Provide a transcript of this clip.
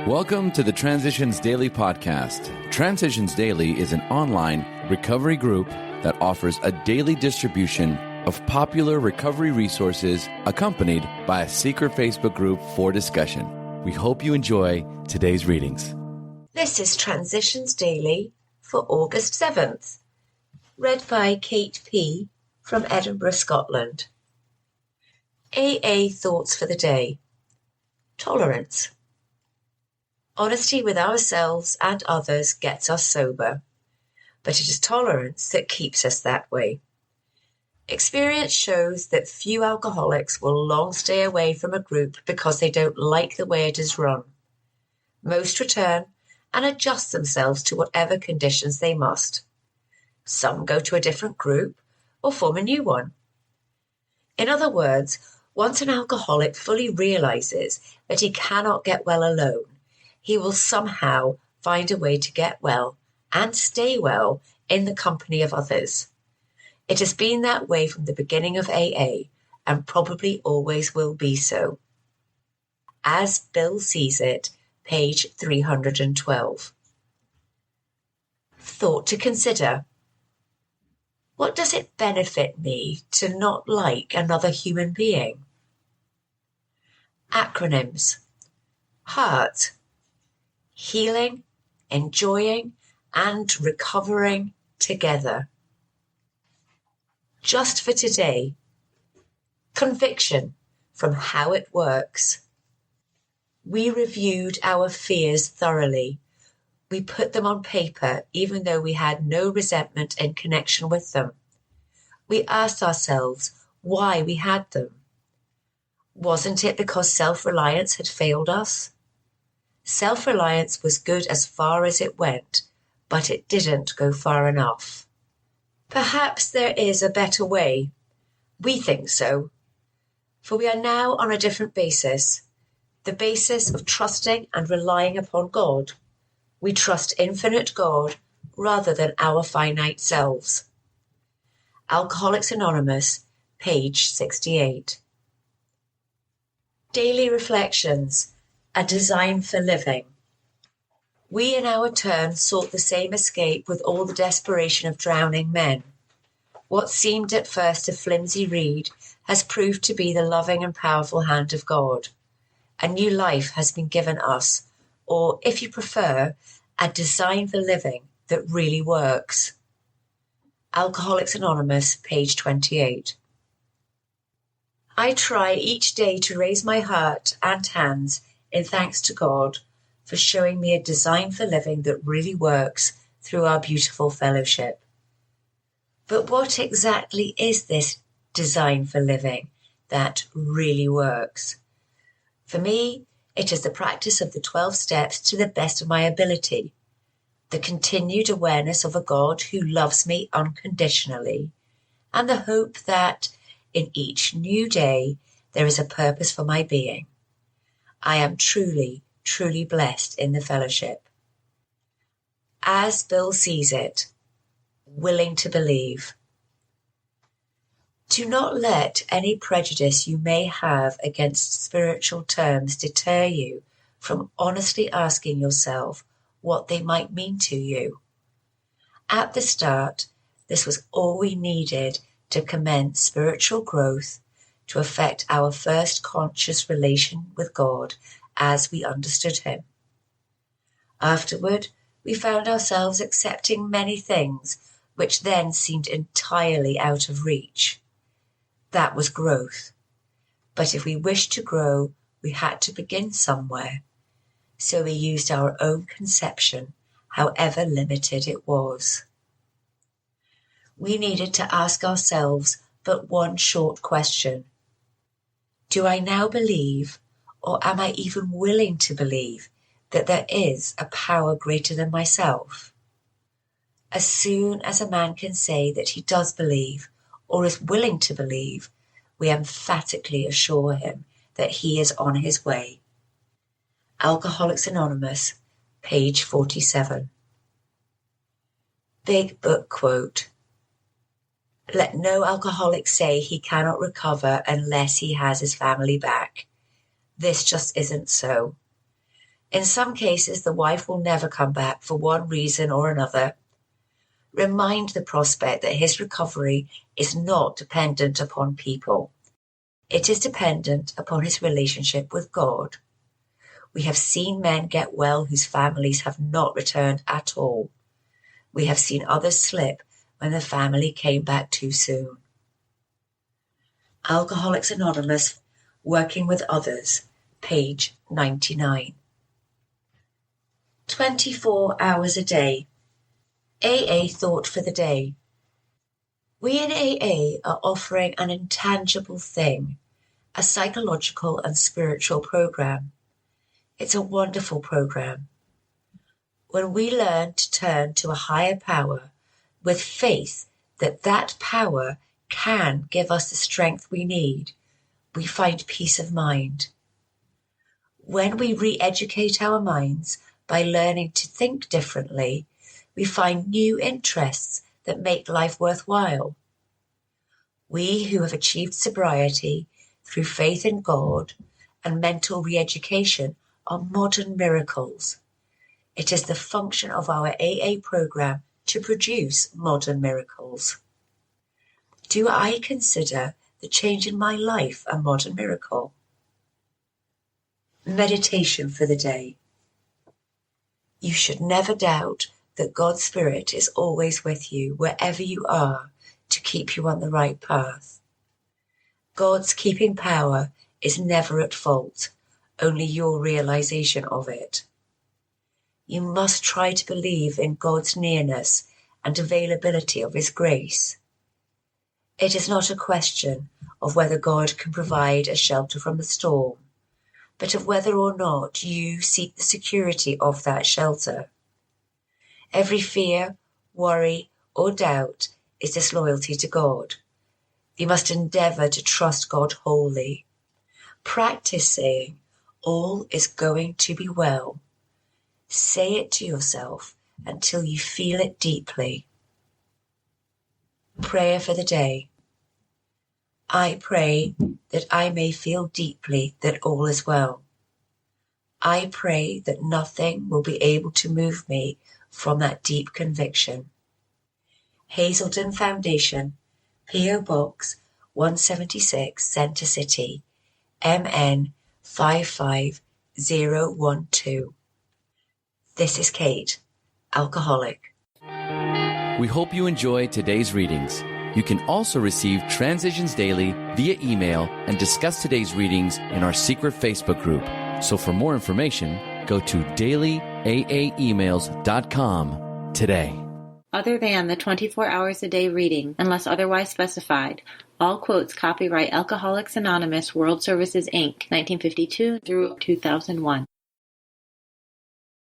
Welcome to the Transitions Daily podcast. Transitions Daily is an online recovery group that offers a daily distribution of popular recovery resources accompanied by a secret Facebook group for discussion. We hope you enjoy today's readings. This is Transitions Daily for August 7th, read by Kate P. from Edinburgh, Scotland. AA thoughts for the day. Tolerance. Honesty with ourselves and others gets us sober, but it is tolerance that keeps us that way. Experience shows that few alcoholics will long stay away from a group because they don't like the way it is run. Most return and adjust themselves to whatever conditions they must. Some go to a different group or form a new one. In other words, once an alcoholic fully realizes that he cannot get well alone, he will somehow find a way to get well and stay well in the company of others. It has been that way from the beginning of AA and probably always will be so. As Bill sees it, page 312. Thought to consider. What does it benefit me to not like another human being? Acronyms. HEART. Healing, enjoying, and recovering together. Just for today. Conviction from how it works. We reviewed our fears thoroughly. We put them on paper even though we had no resentment in connection with them. We asked ourselves why we had them. Wasn't it because self-reliance had failed us? Self-reliance was good as far as it went, but it didn't go far enough. Perhaps there is a better way. We think so. For we are now on a different basis, the basis of trusting and relying upon God. We trust infinite God rather than our finite selves. Alcoholics Anonymous, page 68. Daily Reflections. A design for living. We in our turn sought the same escape with all the desperation of drowning men. What seemed at first a flimsy reed has proved to be the loving and powerful hand of God. A new life has been given us, or if you prefer, a design for living that really works. Alcoholics Anonymous, page 28. I try each day to raise my heart and hands in thanks to God for showing me a design for living that really works through our beautiful fellowship. But what exactly is this design for living that really works? For me, it is the practice of the 12 steps to the best of my ability, the continued awareness of a God who loves me unconditionally, and the hope that in each new day there is a purpose for my being. I am truly, truly blessed in the fellowship. As Bill sees it, willing to believe. Do not let any prejudice you may have against spiritual terms deter you from honestly asking yourself what they might mean to you. At the start, this was all we needed to commence spiritual growth, to affect our first conscious relation with God as we understood Him. Afterward, we found ourselves accepting many things which then seemed entirely out of reach. That was growth. But if we wished to grow, we had to begin somewhere. So we used our own conception, however limited it was. We needed to ask ourselves but one short question. Do I now believe, or am I even willing to believe, that there is a power greater than myself? As soon as a man can say that he does believe, or is willing to believe, we emphatically assure him that he is on his way. Alcoholics Anonymous, page 47. Big Book quote. Let no alcoholic say he cannot recover unless he has his family back. This just isn't so. In some cases, the wife will never come back for one reason or another. Remind the prospect that his recovery is not dependent upon people. It is dependent upon his relationship with God. We have seen men get well whose families have not returned at all. We have seen others slip when the family came back too soon. Alcoholics Anonymous, Working with Others, page 99. 24 hours a day. AA Thought for the Day. We in AA are offering an intangible thing, a psychological and spiritual program. It's a wonderful program. When we learn to turn to a higher power with faith that that power can give us the strength we need, we find peace of mind. When we re-educate our minds by learning to think differently, we find new interests that make life worthwhile. We who have achieved sobriety through faith in God and mental re-education are modern miracles. It is the function of our AA program to produce modern miracles. Do I consider the change in my life a modern miracle? Meditation for the day. You should never doubt that God's Spirit is always with you wherever you are to keep you on the right path. God's keeping power is never at fault, only your realization of it. You must try to believe in God's nearness and availability of His grace. It is not a question of whether God can provide a shelter from the storm, but of whether or not you seek the security of that shelter. Every fear, worry, or doubt is disloyalty to God. You must endeavor to trust God wholly. Practice saying, "All is going to be well." Say it to yourself until you feel it deeply. Prayer for the day. I pray that I may feel deeply that all is well. I pray that nothing will be able to move me from that deep conviction. Hazelden Foundation, P.O. Box 176, Center City, MN 55012. This is Kate, alcoholic. We hope you enjoyed today's readings. You can also receive Transitions Daily via email and discuss today's readings in our secret Facebook group. So for more information, go to dailyaaemails.com today. Other than the 24 hours a day reading, unless otherwise specified, all quotes copyright Alcoholics Anonymous World Services, Inc., 1952 through 2001.